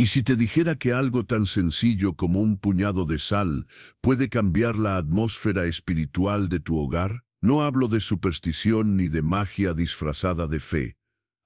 Y si te dijera que algo tan sencillo como un puñado de sal puede cambiar la atmósfera espiritual de tu hogar, no hablo de superstición ni de magia disfrazada de fe.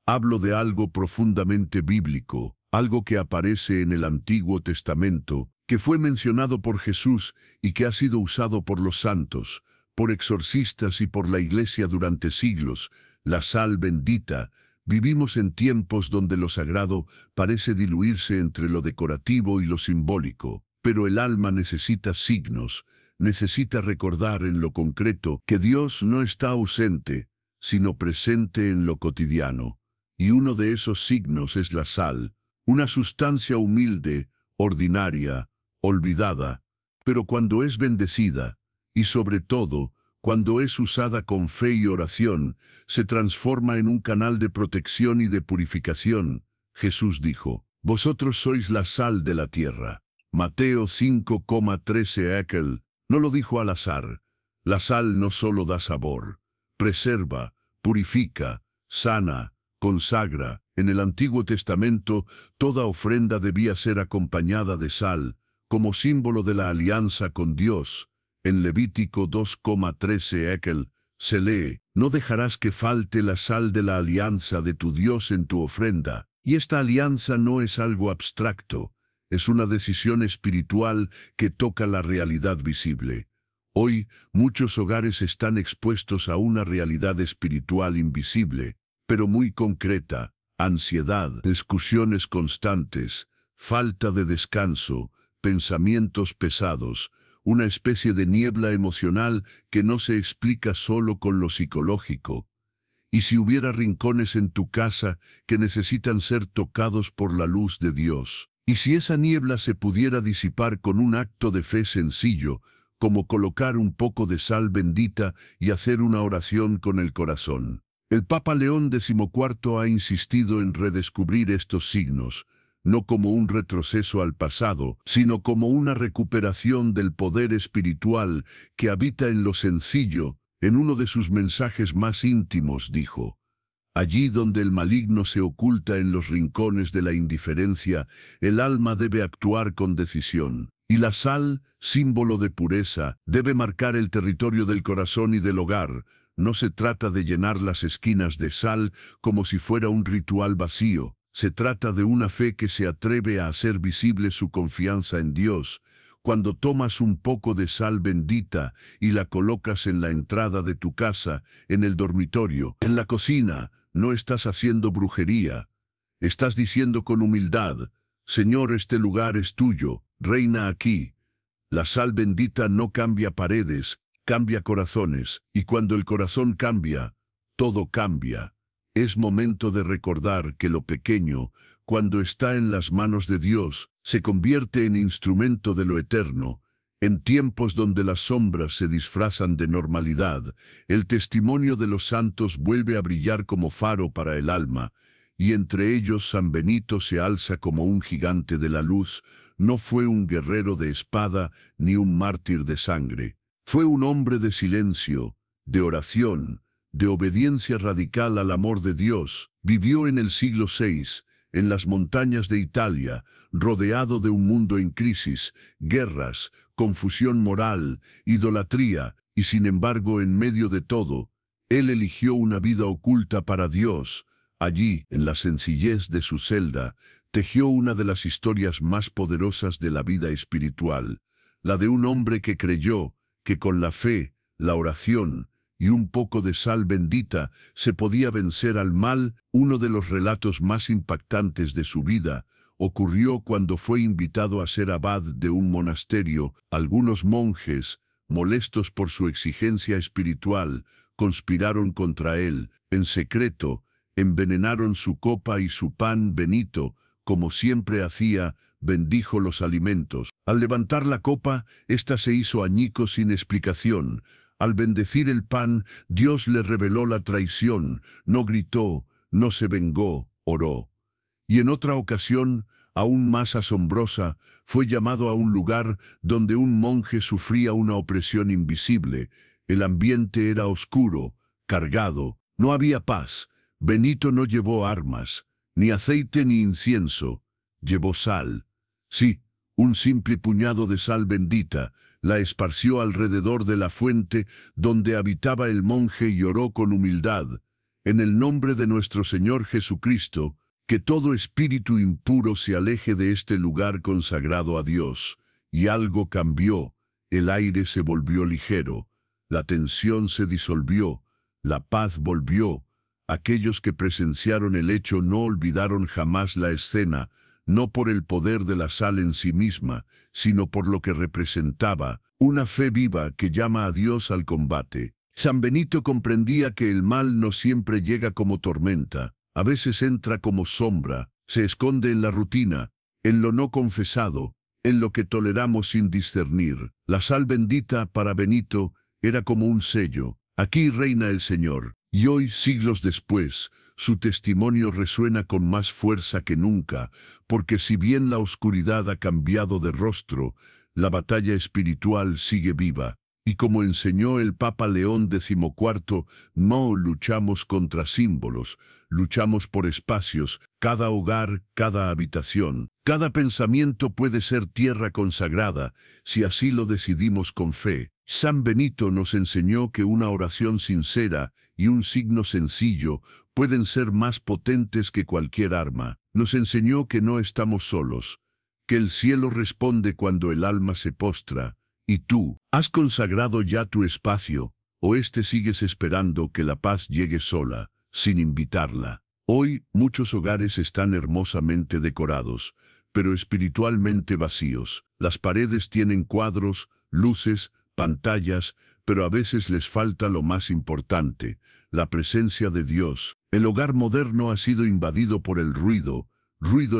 Hablo de algo profundamente bíblico, algo que aparece en el Antiguo Testamento, que fue mencionado por Jesús y que ha sido usado por los santos, por exorcistas y por la Iglesia durante siglos, la sal bendita. Vivimos en tiempos donde lo sagrado parece diluirse entre lo decorativo y lo simbólico, pero el alma necesita signos, necesita recordar en lo concreto que Dios no está ausente, sino presente en lo cotidiano. Y uno de esos signos es la sal, una sustancia humilde, ordinaria, olvidada, pero cuando es bendecida, y sobre todo, cuando es usada con fe y oración, se transforma en un canal de protección y de purificación. Jesús dijo, «Vosotros sois la sal de la tierra». Mateo 5,13. Aquel no lo dijo al azar. La sal no solo da sabor, preserva, purifica, sana, consagra. En el Antiguo Testamento, toda ofrenda debía ser acompañada de sal, como símbolo de la alianza con Dios. En Levítico 2,13 Aquel se lee, «No dejarás que falte la sal de la alianza de tu Dios en tu ofrenda». Y esta alianza no es algo abstracto, es una decisión espiritual que toca la realidad visible. Hoy, muchos hogares están expuestos a una realidad espiritual invisible, pero muy concreta: ansiedad, discusiones constantes, falta de descanso, pensamientos pesados, una especie de niebla emocional que no se explica solo con lo psicológico. Y si hubiera rincones en tu casa que necesitan ser tocados por la luz de Dios, y si esa niebla se pudiera disipar con un acto de fe sencillo, como colocar un poco de sal bendita y hacer una oración con el corazón. El Papa León XIV ha insistido en redescubrir estos signos, no como un retroceso al pasado, sino como una recuperación del poder espiritual que habita en lo sencillo. En uno de sus mensajes más íntimos dijo, «Allí donde el maligno se oculta en los rincones de la indiferencia, el alma debe actuar con decisión. Y la sal, símbolo de pureza, debe marcar el territorio del corazón y del hogar. No se trata de llenar las esquinas de sal como si fuera un ritual vacío. Se trata de una fe que se atreve a hacer visible su confianza en Dios. Cuando tomas un poco de sal bendita y la colocas en la entrada de tu casa, en el dormitorio, en la cocina, no estás haciendo brujería. Estás diciendo con humildad, «Señor, este lugar es tuyo, reina aquí». La sal bendita no cambia paredes, cambia corazones, y cuando el corazón cambia, todo cambia. Es momento de recordar que lo pequeño, cuando está en las manos de Dios, se convierte en instrumento de lo eterno. En tiempos donde las sombras se disfrazan de normalidad, el testimonio de los santos vuelve a brillar como faro para el alma, y entre ellos San Benito se alza como un gigante de la luz. No fue un guerrero de espada ni un mártir de sangre. Fue un hombre de silencio, de oración, de obediencia radical al amor de Dios. Vivió en el siglo VI, en las montañas de Italia, rodeado de un mundo en crisis, guerras, confusión moral, idolatría, y sin embargo, en medio de todo, él eligió una vida oculta para Dios. Allí, en la sencillez de su celda, tejió una de las historias más poderosas de la vida espiritual, la de un hombre que creyó que con la fe, la oración y un poco de sal bendita se podía vencer al mal. Uno de los relatos más impactantes de su vida ocurrió cuando fue invitado a ser abad de un monasterio. Algunos monjes, molestos por su exigencia espiritual, conspiraron contra él. En secreto, envenenaron su copa y su pan. Benito, como siempre hacía, bendijo los alimentos. Al levantar la copa, ésta se hizo añicos sin explicación. Al bendecir el pan, Dios le reveló la traición. No gritó, no se vengó, oró. Y en otra ocasión, aún más asombrosa, fue llamado a un lugar donde un monje sufría una opresión invisible. El ambiente era oscuro, cargado, no había paz. Benito no llevó armas, ni aceite ni incienso. llevó sal. Sí, un simple puñado de sal bendita, la esparció alrededor de la fuente donde habitaba el monje y oró con humildad. En el nombre de nuestro Señor Jesucristo, que todo espíritu impuro se aleje de este lugar consagrado a Dios. Y algo cambió, el aire se volvió ligero, la tensión se disolvió, la paz volvió. Aquellos que presenciaron el hecho no olvidaron jamás la escena, no por el poder de la sal en sí misma, sino por lo que representaba, una fe viva que llama a Dios al combate. San Benito comprendía que el mal no siempre llega como tormenta, a veces entra como sombra, se esconde en la rutina, en lo no confesado, en lo que toleramos sin discernir. La sal bendita para Benito era como un sello. Aquí reina el Señor, y hoy, siglos después, su testimonio resuena con más fuerza que nunca, porque si bien la oscuridad ha cambiado de rostro, la batalla espiritual sigue viva. Y como enseñó el Papa León XIV, no luchamos contra símbolos, luchamos por espacios, cada hogar, cada habitación. Cada pensamiento puede ser tierra consagrada, si así lo decidimos con fe. San Benito nos enseñó que una oración sincera y un signo sencillo pueden ser más potentes que cualquier arma. Nos enseñó que no estamos solos, que el cielo responde cuando el alma se postra. ¿Y tú, has consagrado ya tu espacio, o sigues esperando que la paz llegue sola, sin invitarla? Hoy, muchos hogares están hermosamente decorados, pero espiritualmente vacíos. Las paredes tienen cuadros, luces, pantallas, pero a veces les falta lo más importante, la presencia de Dios. El hogar moderno ha sido invadido por el ruido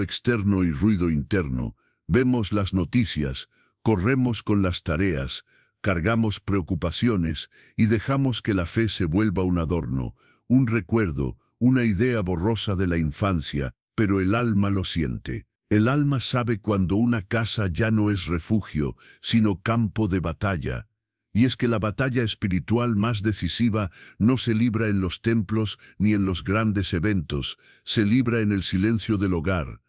externo y ruido interno. Vemos las noticias, corremos con las tareas, cargamos preocupaciones y dejamos que la fe se vuelva un adorno, un recuerdo, una idea borrosa de la infancia, pero el alma lo siente. El alma sabe cuando una casa ya no es refugio, sino campo de batalla. Y es que la batalla espiritual más decisiva no se libra en los templos ni en los grandes eventos, se libra en el silencio del hogar.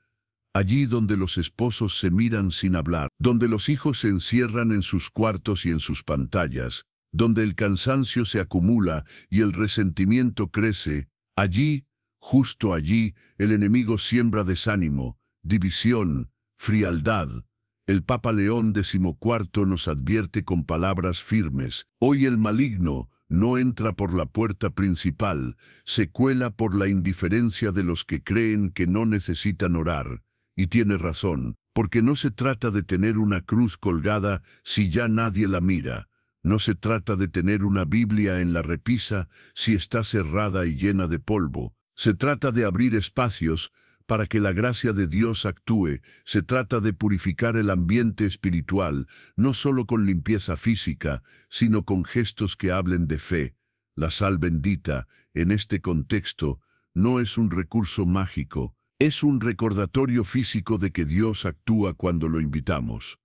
Allí donde los esposos se miran sin hablar, donde los hijos se encierran en sus cuartos y en sus pantallas, donde el cansancio se acumula y el resentimiento crece, allí, justo allí, el enemigo siembra desánimo, división, frialdad. El Papa León XIV nos advierte con palabras firmes: hoy el maligno no entra por la puerta principal, se cuela por la indiferencia de los que creen que no necesitan orar. Y tiene razón, porque no se trata de tener una cruz colgada si ya nadie la mira. No se trata de tener una Biblia en la repisa si está cerrada y llena de polvo. Se trata de abrir espacios para que la gracia de Dios actúe. Se trata de purificar el ambiente espiritual, no solo con limpieza física, sino con gestos que hablen de fe. La sal bendita, en este contexto, no es un recurso mágico. Es un recordatorio físico de que Dios actúa cuando lo invitamos.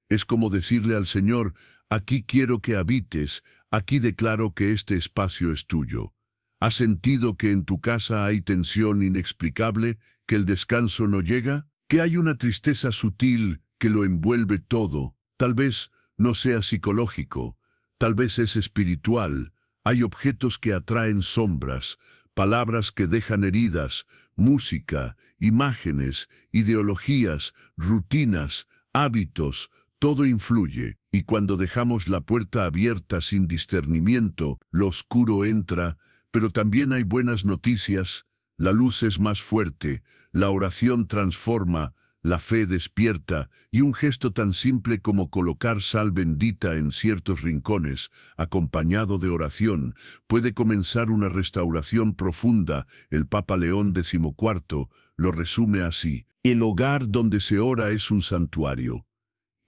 Es como decirle al Señor: aquí quiero que habites, aquí declaro que este espacio es tuyo. ¿Has sentido que en tu casa hay tensión inexplicable, que el descanso no llega, que hay una tristeza sutil que lo envuelve todo? Tal vez no sea psicológico, tal vez es espiritual. Hay objetos que atraen sombras, palabras que dejan heridas, música, imágenes, ideologías, rutinas, hábitos, todo influye, y cuando dejamos la puerta abierta sin discernimiento, lo oscuro entra. Pero también hay buenas noticias: la luz es más fuerte, la oración transforma, la fe despierta, y un gesto tan simple como colocar sal bendita en ciertos rincones, acompañado de oración, puede comenzar una restauración profunda. El Papa León XIV lo resume así: el hogar donde se ora es un santuario.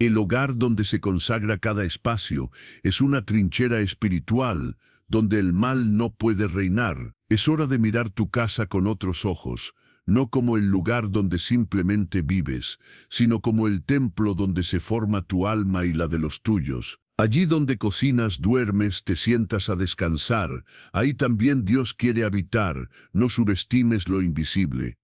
El hogar donde se consagra cada espacio es una trinchera espiritual, donde el mal no puede reinar. Es hora de mirar tu casa con otros ojos, no como el lugar donde simplemente vives, sino como el templo donde se forma tu alma y la de los tuyos. Allí donde cocinas, duermes, te sientas a descansar, ahí también Dios quiere habitar. No subestimes lo invisible.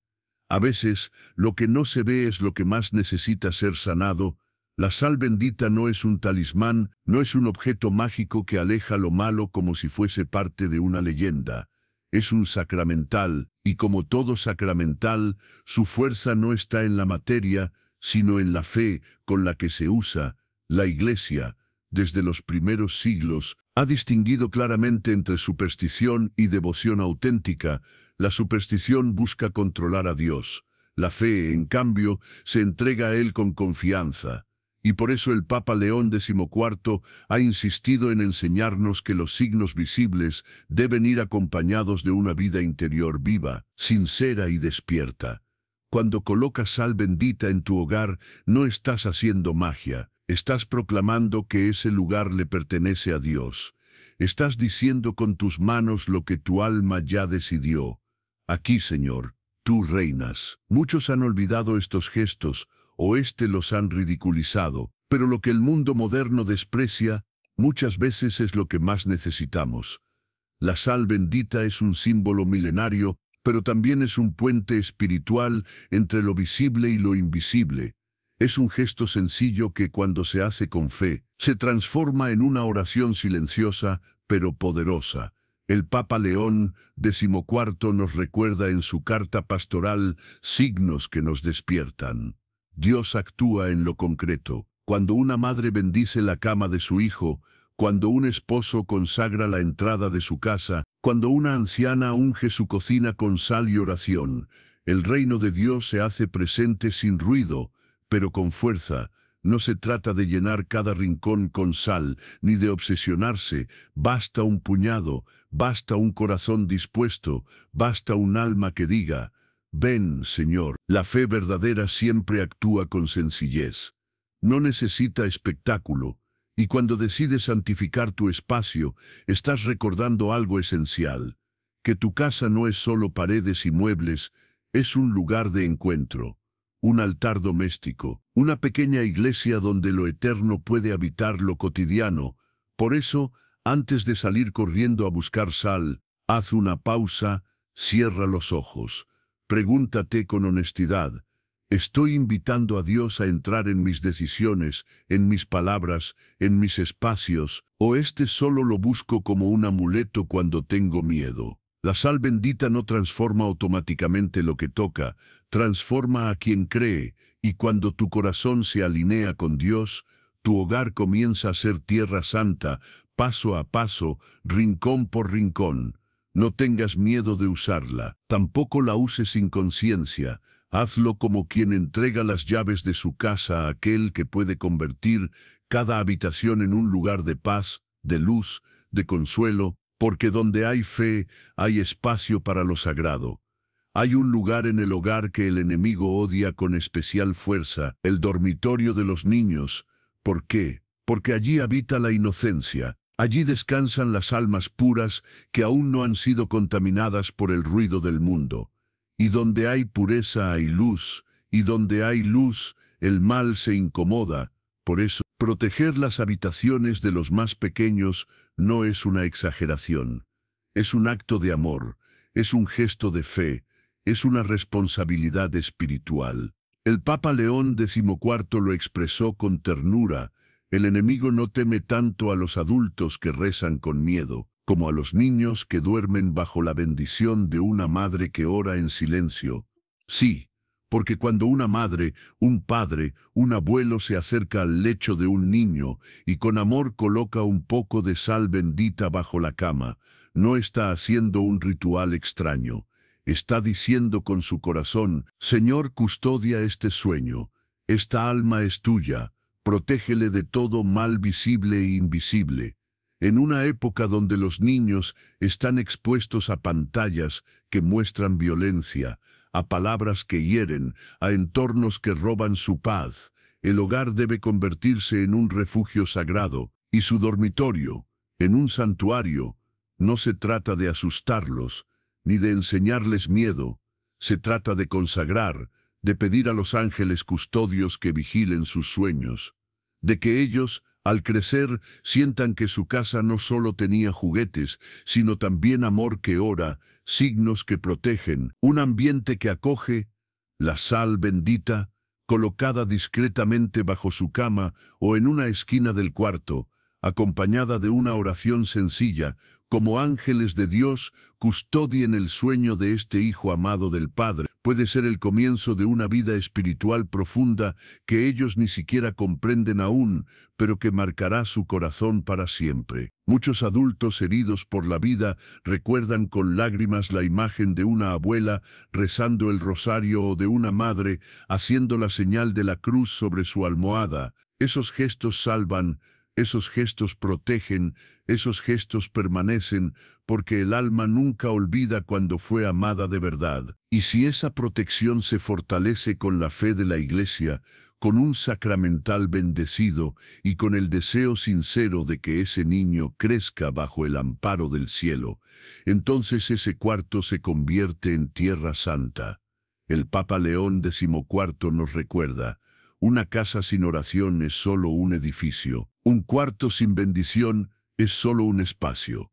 A veces, lo que no se ve es lo que más necesita ser sanado. La sal bendita no es un talismán, no es un objeto mágico que aleja lo malo como si fuese parte de una leyenda. Es un sacramental, y como todo sacramental, su fuerza no está en la materia, sino en la fe con la que se usa. La Iglesia, desde los primeros siglos, ha distinguido claramente entre superstición y devoción auténtica. La superstición busca controlar a Dios. La fe, en cambio, se entrega a Él con confianza. Y por eso el Papa León XIV ha insistido en enseñarnos que los signos visibles deben ir acompañados de una vida interior viva, sincera y despierta. Cuando colocas sal bendita en tu hogar, no estás haciendo magia. Estás proclamando que ese lugar le pertenece a Dios. Estás diciendo con tus manos lo que tu alma ya decidió. Aquí, Señor, tú reinas. Muchos han olvidado estos gestos, o los han ridiculizado, pero lo que el mundo moderno desprecia, muchas veces es lo que más necesitamos. La sal bendita es un símbolo milenario, pero también es un puente espiritual entre lo visible y lo invisible. Es un gesto sencillo que cuando se hace con fe, se transforma en una oración silenciosa, pero poderosa. El Papa León XIV nos recuerda en su carta pastoral signos que nos despiertan. Dios actúa en lo concreto. Cuando una madre bendice la cama de su hijo, cuando un esposo consagra la entrada de su casa, cuando una anciana unge su cocina con sal y oración, el reino de Dios se hace presente sin ruido, pero con fuerza. No se trata de llenar cada rincón con sal, ni de obsesionarse. Basta un puñado, basta un corazón dispuesto, basta un alma que diga: ven, Señor. La fe verdadera siempre actúa con sencillez. No necesita espectáculo. Y cuando decides santificar tu espacio, estás recordando algo esencial. Que tu casa no es solo paredes y muebles, es un lugar de encuentro. Un altar doméstico, una pequeña iglesia donde lo eterno puede habitar lo cotidiano. Por eso, antes de salir corriendo a buscar sal, haz una pausa, cierra los ojos. Pregúntate con honestidad: ¿estoy invitando a Dios a entrar en mis decisiones, en mis palabras, en mis espacios, o solo lo busco como un amuleto cuando tengo miedo? La sal bendita no transforma automáticamente lo que toca, transforma a quien cree, y cuando tu corazón se alinea con Dios, tu hogar comienza a ser tierra santa, paso a paso, rincón por rincón. No tengas miedo de usarla, tampoco la uses sin conciencia. Hazlo como quien entrega las llaves de su casa a aquel que puede convertir cada habitación en un lugar de paz, de luz, de consuelo, porque donde hay fe, hay espacio para lo sagrado. Hay un lugar en el hogar que el enemigo odia con especial fuerza: el dormitorio de los niños. ¿Por qué? Porque allí habita la inocencia. Allí descansan las almas puras que aún no han sido contaminadas por el ruido del mundo. Y donde hay pureza hay luz, y donde hay luz, el mal se incomoda. Por eso, proteger las habitaciones de los más pequeños no es una exageración. Es un acto de amor, es un gesto de fe, es una responsabilidad espiritual. El Papa León XIV lo expresó con ternura: el enemigo no teme tanto a los adultos que rezan con miedo, como a los niños que duermen bajo la bendición de una madre que ora en silencio. Sí, porque cuando una madre, un padre, un abuelo se acerca al lecho de un niño y con amor coloca un poco de sal bendita bajo la cama, no está haciendo un ritual extraño. Está diciendo con su corazón: Señor, custodia este sueño, esta alma es tuya, protégele de todo mal visible e invisible. En una época donde los niños están expuestos a pantallas que muestran violencia, a palabras que hieren, a entornos que roban su paz, el hogar debe convertirse en un refugio sagrado, y su dormitorio, en un santuario. No se trata de asustarlos, ni de enseñarles miedo. Se trata de consagrar, de pedir a los ángeles custodios que vigilen sus sueños, de que ellos, al crecer, sientan que su casa no solo tenía juguetes, sino también amor que ora, signos que protegen, un ambiente que acoge. La sal bendita, colocada discretamente bajo su cama o en una esquina del cuarto, acompañada de una oración sencilla, como ángeles de Dios, custodien el sueño de este Hijo amado del Padre, puede ser el comienzo de una vida espiritual profunda que ellos ni siquiera comprenden aún, pero que marcará su corazón para siempre. Muchos adultos heridos por la vida recuerdan con lágrimas la imagen de una abuela rezando el rosario o de una madre haciendo la señal de la cruz sobre su almohada. Esos gestos salvan, esos gestos protegen, esos gestos permanecen, porque el alma nunca olvida cuando fue amada de verdad. Y si esa protección se fortalece con la fe de la Iglesia, con un sacramental bendecido y con el deseo sincero de que ese niño crezca bajo el amparo del cielo, entonces ese cuarto se convierte en tierra santa. El Papa León XIV nos recuerda: una casa sin oración es solo un edificio. Un cuarto sin bendición es solo un espacio.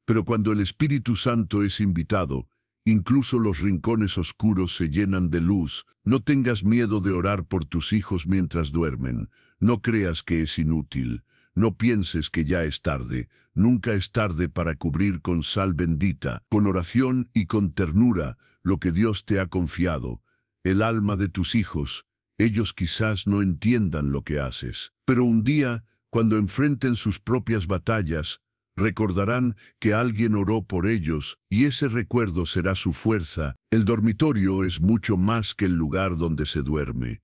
Pero cuando el Espíritu Santo es invitado, incluso los rincones oscuros se llenan de luz. No tengas miedo de orar por tus hijos mientras duermen. No creas que es inútil. No pienses que ya es tarde. Nunca es tarde para cubrir con sal bendita, con oración y con ternura, lo que Dios te ha confiado, el alma de tus hijos. Ellos quizás no entiendan lo que haces, pero un día, cuando enfrenten sus propias batallas, recordarán que alguien oró por ellos y ese recuerdo será su fuerza. El dormitorio es mucho más que el lugar donde se duerme.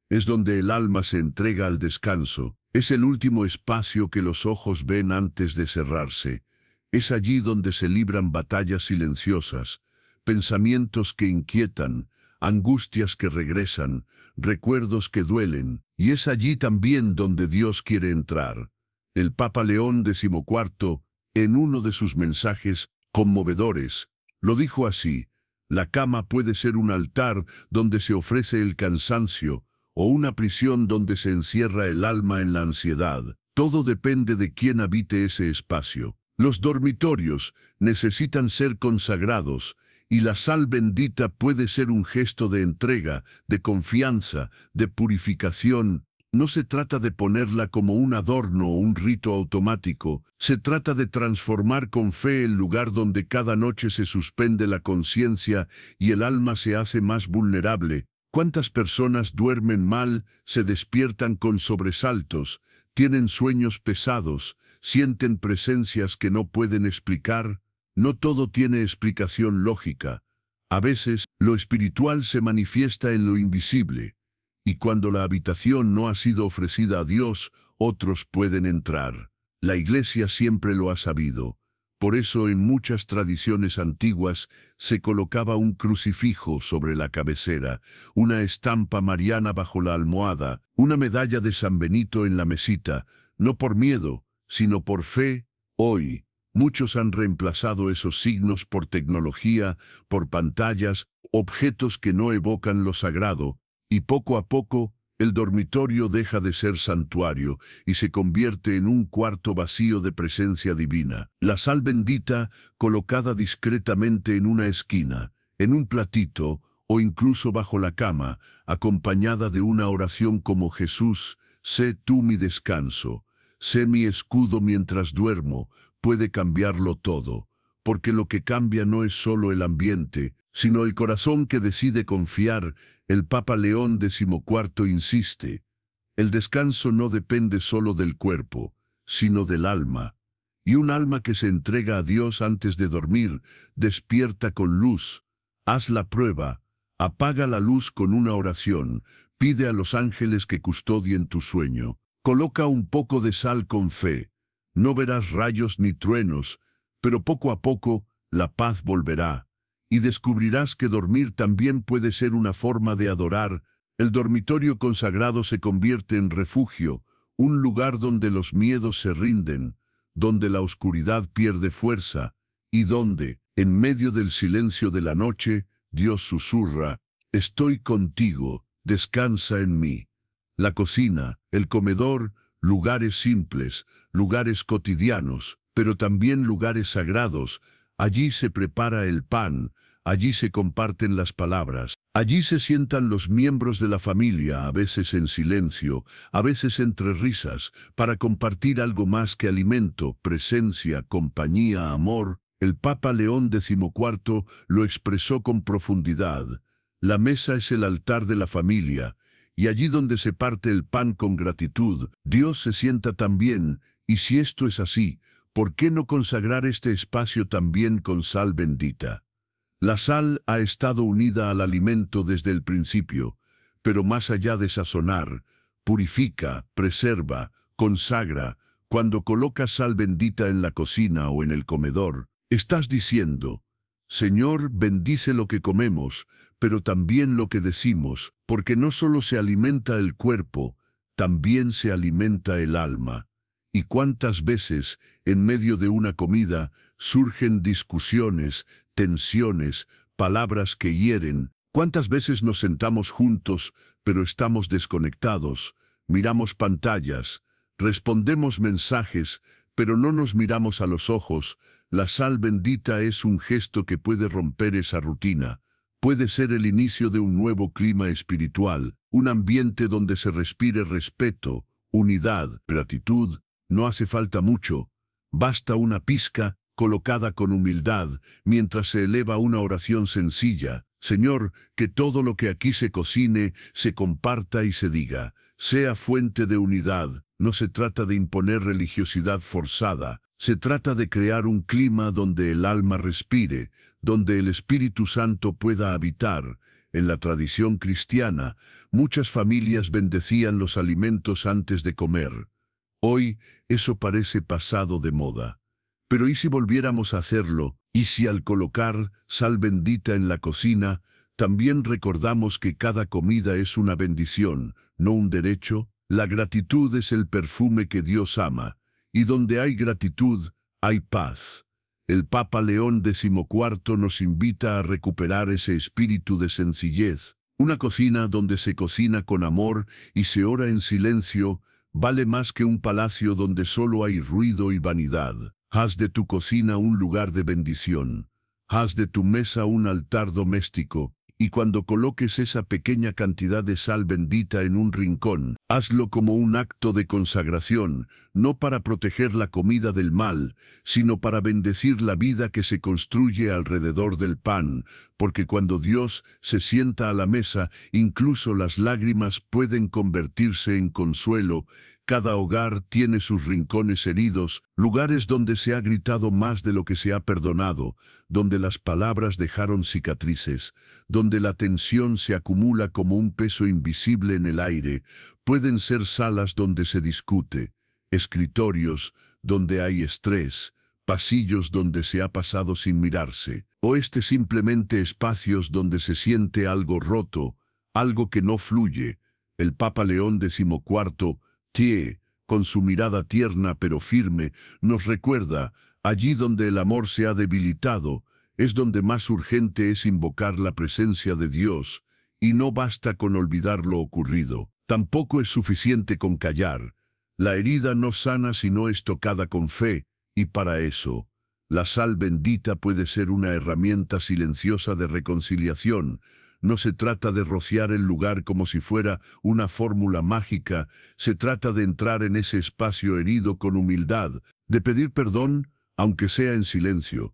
Es donde el alma se entrega al descanso. Es el último espacio que los ojos ven antes de cerrarse. Es allí donde se libran batallas silenciosas, pensamientos que inquietan, angustias que regresan, recuerdos que duelen, y es allí también donde Dios quiere entrar. El Papa León XIV, en uno de sus mensajes conmovedores, lo dijo así: la cama puede ser un altar donde se ofrece el cansancio, o una prisión donde se encierra el alma en la ansiedad. Todo depende de quién habite ese espacio. Los dormitorios necesitan ser consagrados, y la sal bendita puede ser un gesto de entrega, de confianza, de purificación. No se trata de ponerla como un adorno o un rito automático. Se trata de transformar con fe el lugar donde cada noche se suspende la conciencia y el alma se hace más vulnerable. ¿Cuántas personas duermen mal, se despiertan con sobresaltos, tienen sueños pesados, sienten presencias que no pueden explicar? No todo tiene explicación lógica. A veces, lo espiritual se manifiesta en lo invisible. Y cuando la habitación no ha sido ofrecida a Dios, otros pueden entrar. La Iglesia siempre lo ha sabido. Por eso en muchas tradiciones antiguas se colocaba un crucifijo sobre la cabecera, una estampa mariana bajo la almohada, una medalla de San Benito en la mesita, no por miedo, sino por fe. Hoy, muchos han reemplazado esos signos por tecnología, por pantallas, objetos que no evocan lo sagrado, y poco a poco, el dormitorio deja de ser santuario y se convierte en un cuarto vacío de presencia divina. La sal bendita, colocada discretamente en una esquina, en un platito o incluso bajo la cama, acompañada de una oración como: Jesús, sé tú mi descanso, sé mi escudo mientras duermo, puede cambiarlo todo, porque lo que cambia no es solo el ambiente, sino el corazón que decide confiar. El Papa León XIV insiste: el descanso no depende solo del cuerpo, sino del alma. Y un alma que se entrega a Dios antes de dormir, despierta con luz. Haz la prueba, apaga la luz con una oración, pide a los ángeles que custodien tu sueño. Coloca un poco de sal con fe. No verás rayos ni truenos, pero poco a poco la paz volverá. Y descubrirás que dormir también puede ser una forma de adorar. El dormitorio consagrado se convierte en refugio, un lugar donde los miedos se rinden, donde la oscuridad pierde fuerza, y donde, en medio del silencio de la noche, Dios susurra: estoy contigo, descansa en mí. La cocina, el comedor, lugares simples, lugares cotidianos, pero también lugares sagrados. Allí se prepara el pan, allí se comparten las palabras, Allí se sientan los miembros de la familia, a veces en silencio, a veces entre risas, para compartir algo más que alimento, presencia, compañía, amor. El Papa León XIV lo expresó con profundidad. La mesa es el altar de la familia, y allí donde se parte el pan con gratitud, Dios se sienta también, y si esto es así, ¿por qué no consagrar este espacio también con sal bendita? La sal ha estado unida al alimento desde el principio, pero más allá de sazonar, purifica, preserva, consagra. Cuando colocas sal bendita en la cocina o en el comedor, estás diciendo: Señor, bendice lo que comemos, pero también lo que decimos, porque no solo se alimenta el cuerpo, también se alimenta el alma. ¿Y cuántas veces, en medio de una comida, surgen discusiones, tensiones, palabras que hieren? ¿Cuántas veces nos sentamos juntos, pero estamos desconectados? Miramos pantallas, respondemos mensajes, pero no nos miramos a los ojos. La sal bendita es un gesto que puede romper esa rutina. Puede ser el inicio de un nuevo clima espiritual, un ambiente donde se respire respeto, unidad, gratitud. No hace falta mucho, basta una pizca colocada con humildad, mientras se eleva una oración sencilla: Señor, que todo lo que aquí se cocine, se comparta y se diga, sea fuente de unidad. No se trata de imponer religiosidad forzada, se trata de crear un clima donde el alma respire, donde el Espíritu Santo pueda habitar. En la tradición cristiana, muchas familias bendecían los alimentos antes de comer. Hoy, eso parece pasado de moda. Pero ¿y si volviéramos a hacerlo? ¿Y si al colocar sal bendita en la cocina, también recordamos que cada comida es una bendición, no un derecho? La gratitud es el perfume que Dios ama, y donde hay gratitud, hay paz. El Papa León XIV nos invita a recuperar ese espíritu de sencillez. Una cocina donde se cocina con amor y se ora en silencio, vale más que un palacio donde solo hay ruido y vanidad. Haz de tu cocina un lugar de bendición. Haz de tu mesa un altar doméstico, y cuando coloques esa pequeña cantidad de sal bendita en un rincón, hazlo como un acto de consagración, no para proteger la comida del mal, sino para bendecir la vida que se construye alrededor del pan, porque cuando Dios se sienta a la mesa, incluso las lágrimas pueden convertirse en consuelo. Cada hogar tiene sus rincones heridos, lugares donde se ha gritado más de lo que se ha perdonado, donde las palabras dejaron cicatrices, donde la tensión se acumula como un peso invisible en el aire. Pueden ser salas donde se discute, escritorios donde hay estrés, pasillos donde se ha pasado sin mirarse, o simplemente espacios donde se siente algo roto, algo que no fluye. El Papa León XIV, con su mirada tierna pero firme, nos recuerda: allí donde el amor se ha debilitado, es donde más urgente es invocar la presencia de Dios, y no basta con olvidar lo ocurrido. Tampoco es suficiente con callar. La herida no sana si no es tocada con fe, y para eso, la sal bendita puede ser una herramienta silenciosa de reconciliación. No se trata de rociar el lugar como si fuera una fórmula mágica, se trata de entrar en ese espacio herido con humildad, de pedir perdón, aunque sea en silencio,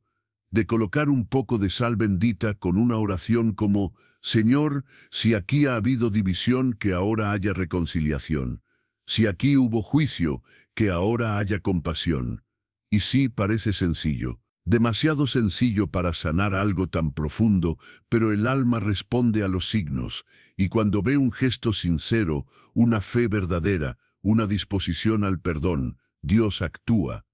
de colocar un poco de sal bendita con una oración como: Señor, si aquí ha habido división, que ahora haya reconciliación. Si aquí hubo juicio, que ahora haya compasión. Y sí, parece sencillo. Demasiado sencillo para sanar algo tan profundo, pero el alma responde a los signos, y cuando ve un gesto sincero, una fe verdadera, una disposición al perdón, Dios actúa.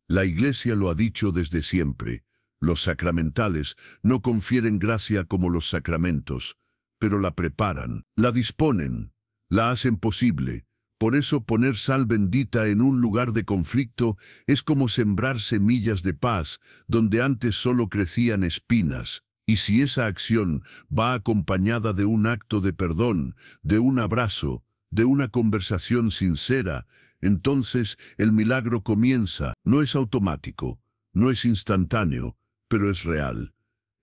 La Iglesia lo ha dicho desde siempre: los sacramentales no confieren gracia como los sacramentos, pero la preparan, la disponen, la hacen posible. Por eso poner sal bendita en un lugar de conflicto es como sembrar semillas de paz donde antes solo crecían espinas. Y si esa acción va acompañada de un acto de perdón, de un abrazo, de una conversación sincera, entonces el milagro comienza. No es automático, no es instantáneo, pero es real.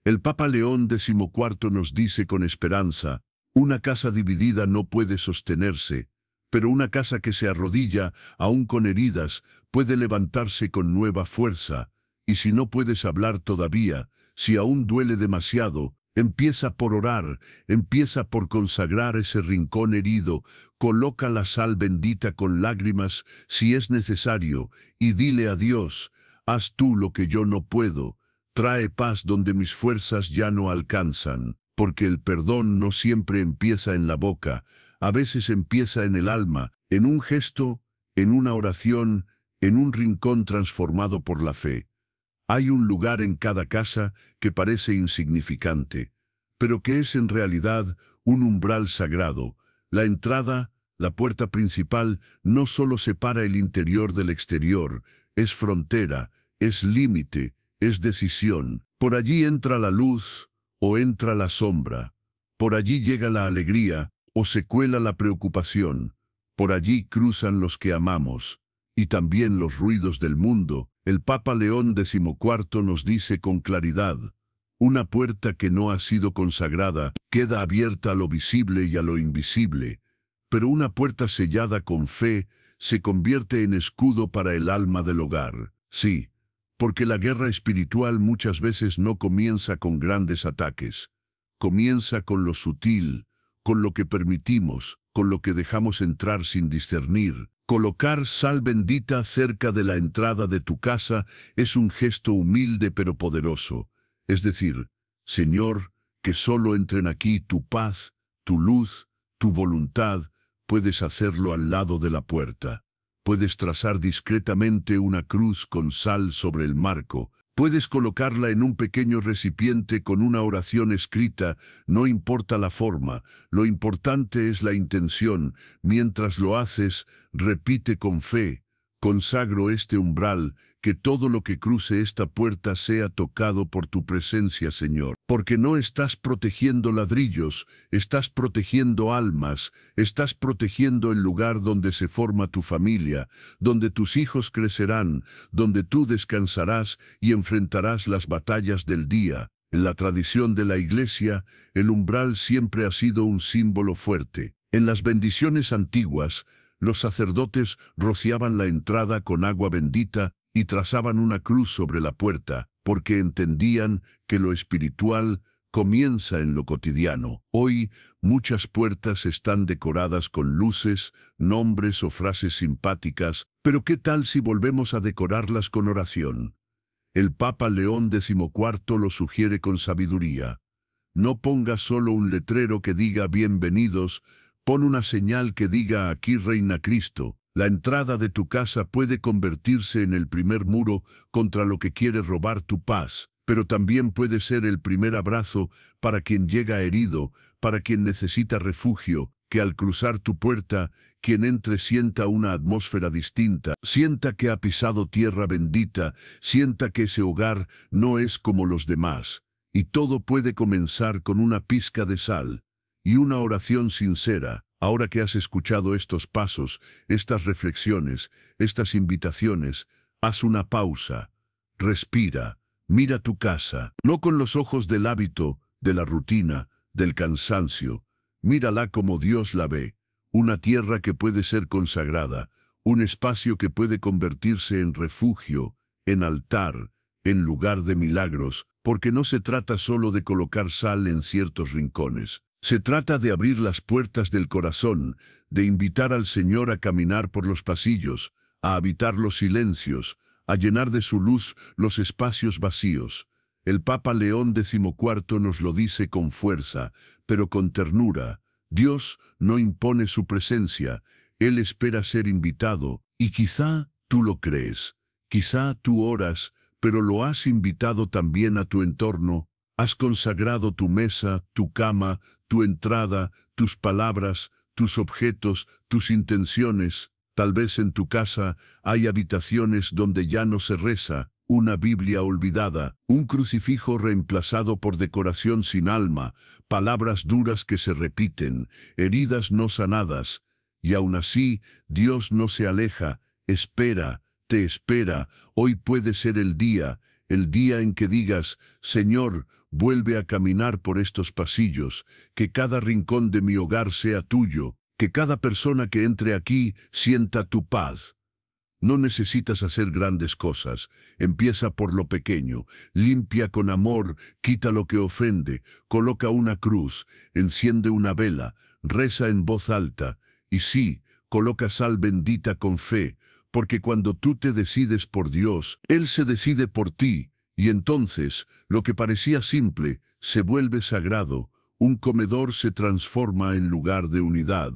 El Papa León XIV nos dice con esperanza: una casa dividida no puede sostenerse, pero una casa que se arrodilla, aun con heridas, puede levantarse con nueva fuerza. Y si no puedes hablar todavía, si aún duele demasiado, empieza por orar, empieza por consagrar ese rincón herido, coloca la sal bendita con lágrimas si es necesario, y dile a Dios: haz tú lo que yo no puedo, trae paz donde mis fuerzas ya no alcanzan, porque el perdón no siempre empieza en la boca, a veces empieza en el alma, en un gesto, en una oración, en un rincón transformado por la fe. Hay un lugar en cada casa que parece insignificante, pero que es en realidad un umbral sagrado. La entrada, la puerta principal, no solo separa el interior del exterior, es frontera, es límite, es decisión. Por allí entra la luz o entra la sombra. Por allí llega la alegría o se cuela la preocupación. Por allí cruzan los que amamos. Y también los ruidos del mundo. El Papa León XIV nos dice con claridad: una puerta que no ha sido consagrada queda abierta a lo visible y a lo invisible, pero una puerta sellada con fe se convierte en escudo para el alma del hogar. Sí, porque la guerra espiritual muchas veces no comienza con grandes ataques. Comienza con lo sutil, con lo que permitimos, con lo que dejamos entrar sin discernir. Colocar sal bendita cerca de la entrada de tu casa es un gesto humilde pero poderoso. Es decir: Señor, que solo entren aquí tu paz, tu luz, tu voluntad. Puedes hacerlo al lado de la puerta. Puedes trazar discretamente una cruz con sal sobre el marco. Puedes colocarla en un pequeño recipiente con una oración escrita. No importa la forma, lo importante es la intención. Mientras lo haces, repite con fe: consagro este umbral, que todo lo que cruce esta puerta sea tocado por tu presencia, Señor. Porque no estás protegiendo ladrillos, estás protegiendo almas, estás protegiendo el lugar donde se forma tu familia, donde tus hijos crecerán, donde tú descansarás y enfrentarás las batallas del día. En la tradición de la Iglesia, el umbral siempre ha sido un símbolo fuerte. En las bendiciones antiguas, los sacerdotes rociaban la entrada con agua bendita y trazaban una cruz sobre la puerta, porque entendían que lo espiritual comienza en lo cotidiano. Hoy, muchas puertas están decoradas con luces, nombres o frases simpáticas, pero ¿qué tal si volvemos a decorarlas con oración? El Papa León XIV lo sugiere con sabiduría. No pongas solo un letrero que diga bienvenidos, pon una señal que diga aquí reina Cristo. La entrada de tu casa puede convertirse en el primer muro contra lo que quiere robar tu paz, pero también puede ser el primer abrazo para quien llega herido, para quien necesita refugio, que al cruzar tu puerta, quien entre sienta una atmósfera distinta, sienta que ha pisado tierra bendita, sienta que ese hogar no es como los demás. Y todo puede comenzar con una pizca de sal y una oración sincera. Ahora que has escuchado estos pasos, estas reflexiones, estas invitaciones, haz una pausa, respira, mira tu casa, no con los ojos del hábito, de la rutina, del cansancio. Mírala como Dios la ve, una tierra que puede ser consagrada, un espacio que puede convertirse en refugio, en altar, en lugar de milagros, porque no se trata solo de colocar sal en ciertos rincones. Se trata de abrir las puertas del corazón, de invitar al Señor a caminar por los pasillos, a habitar los silencios, a llenar de su luz los espacios vacíos. El Papa León XIV nos lo dice con fuerza, pero con ternura. Dios no impone su presencia, Él espera ser invitado, y quizá tú lo crees, quizá tú oras, pero lo has invitado también a tu entorno. Has consagrado tu mesa, tu cama, tu entrada, tus palabras, tus objetos, tus intenciones. Tal vez en tu casa hay habitaciones donde ya no se reza, una Biblia olvidada, un crucifijo reemplazado por decoración sin alma, palabras duras que se repiten, heridas no sanadas. Y aún así, Dios no se aleja, espera, te espera. Hoy puede ser el día en que digas: Señor, vuelve a caminar por estos pasillos, que cada rincón de mi hogar sea tuyo, que cada persona que entre aquí sienta tu paz. No necesitas hacer grandes cosas, empieza por lo pequeño, limpia con amor, quita lo que ofende, coloca una cruz, enciende una vela, reza en voz alta, y sí, coloca sal bendita con fe, porque cuando tú te decides por Dios, Él se decide por ti, y entonces, lo que parecía simple, se vuelve sagrado, un comedor se transforma en lugar de unidad,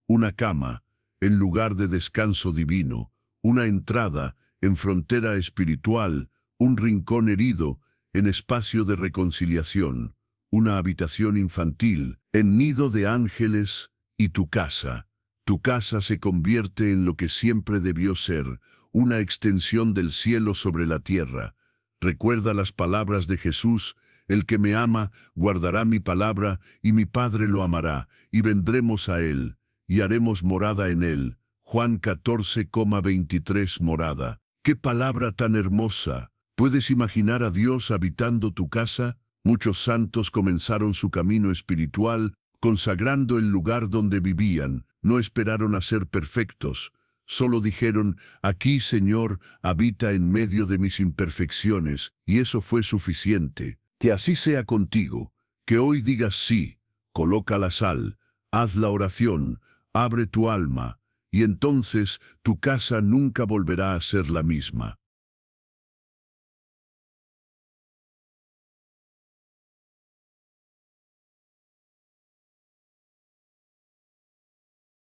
una cama, en lugar de descanso divino, una entrada en frontera espiritual, un rincón herido en espacio de reconciliación, una habitación infantil en nido de ángeles y tu casa. Tu casa se convierte en lo que siempre debió ser, una extensión del cielo sobre la tierra. Recuerda las palabras de Jesús: el que me ama guardará mi palabra y mi Padre lo amará, y vendremos a él, y haremos morada en él. Juan 14,23 morada. ¡Qué palabra tan hermosa! ¿Puedes imaginar a Dios habitando tu casa? Muchos santos comenzaron su camino espiritual consagrando el lugar donde vivían. No esperaron a ser perfectos. Solo dijeron: aquí, Señor, habita en medio de mis imperfecciones, y eso fue suficiente. Que así sea contigo. Que hoy digas sí. Coloca la sal. Haz la oración. Abre tu alma. Y entonces tu casa nunca volverá a ser la misma.